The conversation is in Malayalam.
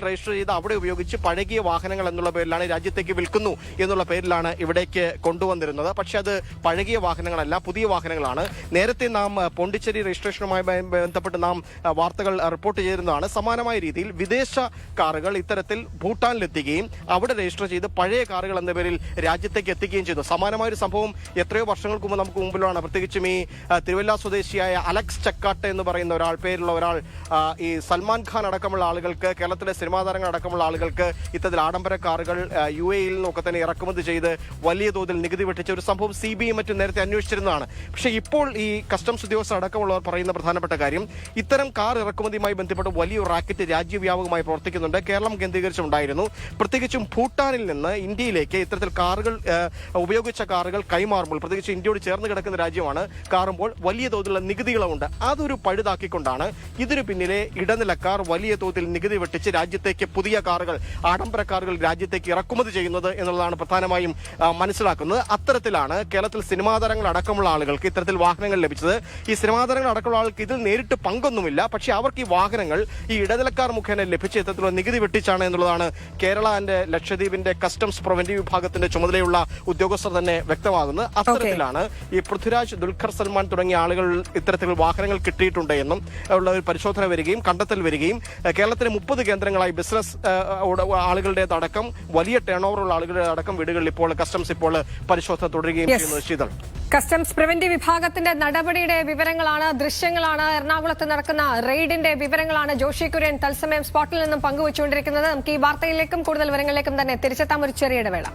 രജിസ്റ്റർ ചെയ്ത് അവിടെ ഉപയോഗിച്ച് പഴകിയ വാഹനങ്ങൾ എന്നുള്ള പേരിലാണ് രാജ്യത്തേക്ക് വിൽക്കുന്നു എന്നുള്ള പേരിലാണ് ഇവിടേക്ക് കൊണ്ടുവന്നിരുന്നത്. പക്ഷെ അത് പഴകിയ വാഹനങ്ങളല്ല, പുതിയ വാഹനങ്ങളാണ്. നേരത്തെ നാം പോണ്ടിച്ചേരി രജിസ്ട്രേഷനുമായി ബന്ധപ്പെട്ട് നാം വാർത്തകൾ റിപ്പോർട്ട് ചെയ്തിരുന്നതാണ്. സമാനമായ രീതിയിൽ വിദേശ കാറുകൾ ഇത്തരത്തിൽ ഭൂട്ടാനിലെത്തുകയും അവിടെ രജിസ്റ്റർ ചെയ്ത് പഴയ കാറുകൾ എന്ന പേരിൽ രാജ്യത്തേക്ക് എത്തിക്കുകയും ചെയ്തു. സമാനമായ ഒരു സംഭവം എത്രയോ വർഷങ്ങൾക്ക് മുമ്പ് നമുക്ക് മുമ്പിലാണ്. പ്രത്യേകിച്ചും ഈ തിരുവല്ല സ്വദേശിയായ അലക്സ് ചക്കാട്ട് എന്ന് പറയുന്ന പേരുള്ള ഒരാൾ ഈ സൽമാൻ ഖാൻ അടക്കമുള്ള ആളുകൾക്ക്, കേരളത്തിലെ സിനിമാ താരങ്ങൾ അടക്കമുള്ള ആളുകൾക്ക് ഇത്തരത്തിൽ ആഡംബര കാറുകൾ UAE-യിൽ നിന്നൊക്കെ തന്നെ ഇറക്കുമതി ചെയ്ത് വലിയ തോതിൽ നികുതി വെട്ടിച്ച ഒരു സംഭവം CBI മറ്റും നേരത്തെ അന്വേഷിച്ചിരുന്നതാണ്. പക്ഷേ ഇപ്പോൾ ഈ കസ്റ്റംസ് ഉദ്യോഗസ്ഥർ അടക്കമുള്ളവർ പറയുന്ന പ്രധാനപ്പെട്ട കാര്യം, ഇത്തരം കാർ ഇറക്കുമതിയുമായി ബന്ധപ്പെട്ട് വലിയൊരു റാക്കറ്റ് രാജ്യവ്യാപകമായി പ്രവർത്തിക്കുന്നുണ്ട്. കേരളം കേന്ദ്രീകരിച്ചുണ്ടായിരുന്നു. പ്രത്യേകിച്ചും ഭൂട്ടാനിൽ നിന്ന് ഇന്ത്യയിലേക്ക് ഇത്തരത്തിൽ കാറുകൾ ഉപയോഗിച്ച കാറുകൾ കൈമാറുമ്പോൾ, പ്രത്യേകിച്ച് ഇന്ത്യയോട് ചേർന്ന് കിടക്കുന്ന രാജ്യമാണ്, കാറുമ്പോൾ വലിയ തോതിലുള്ള നികുതികളുണ്ട്. അതൊരു പഴുതാക്കിക്കൊണ്ടാണ് ഇതിനു പിന്നിലെ ഇടനിലക്കാർ വലിയ തോതിൽ നികുതി വെട്ടിച്ച് രാജ്യത്തേക്ക് പുതിയ കാറുകൾ, ആഡംബര കാറുകൾ രാജ്യത്തേക്ക് ഇറക്കുമതി ചെയ്യുന്നത് എന്നുള്ളതാണ് പ്രധാനമായും മനസ്സിലാക്കുന്നത്. അത്തരത്തിലാണ് കേരളത്തിൽ സിനിമാ താരങ്ങൾ അടക്കമുള്ള ആളുകൾക്ക് ഇത്തരത്തിൽ വാഹനങ്ങൾ ലഭിച്ചത്. ഈ സിനിമാ താരങ്ങൾ അടക്കമുള്ള ആൾക്ക് ഇതിൽ നേരിട്ട് പങ്കൊന്നുമില്ല. പക്ഷേ അവർക്ക് ഈ വാഹനങ്ങൾ ഈ ഇടനിലക്കാർ മുഖേന ലഭിച്ച ഇത്തരത്തിലുള്ള നികുതി വെട്ടിച്ചാണ് എന്നുള്ളതാണ് കേരള ആൻഡ് ലക്ഷദ്വീപിന്റെ കസ്റ്റംസ് പ്രിവന്റീവ് വിഭാഗത്തിന്റെ ചുമതലയുള്ള ഉദ്യോഗസ്ഥർ തന്നെ വ്യക്തമാകുന്നത്. അത്തരത്തിലാണ് ഈ പൃഥ്വിരാജ്, ദുൽഖർ സൽമാൻ തുടങ്ങിയ ആളുകൾ ഇത്തരത്തിൽ വാഹനങ്ങൾ കിട്ടിയിട്ടുണ്ട് എന്നും ഉള്ള ഒരു പരിശോധന വരികയും കണ്ടെത്തൽ വരികയും കേരളത്തിലെ 30 കേന്ദ്രങ്ങളായി ബിസിനസ് ആളുകളുടേതടക്കം വലിയ ടേൺ ഓവറുള്ള ആളുകളുടെ അടക്കം വീടുകളിൽ ഇപ്പോൾ കസ്റ്റംസ് ഇപ്പോൾ പരിശോധന തുടരുകയും ചെയ്യുന്നത്. ശീതൾ, കസ്റ്റംസ് പ്രിവന്റീവ് വിഭാഗത്തിന്റെ നടപടിയുടെ വിവരങ്ങളാണ്, ദൃശ്യങ്ങളാണ്, എറണാകുളത്ത് നടക്കുന്ന റെയ്ഡിന്റെ വിവരങ്ങളാണ് ജോഷി കുര്യൻ തത്സമയം സ്പോട്ടിൽ നിന്നും പങ്കുവച്ചുകൊണ്ടിരിക്കുന്നത്. നമുക്ക് ഈ വാർത്തയിലേക്കും കൂടുതൽ വിവരങ്ങളിലേക്കും തന്നെ തിരിച്ചെത്താം. ഒരു ചെറിയ ഇടവേള.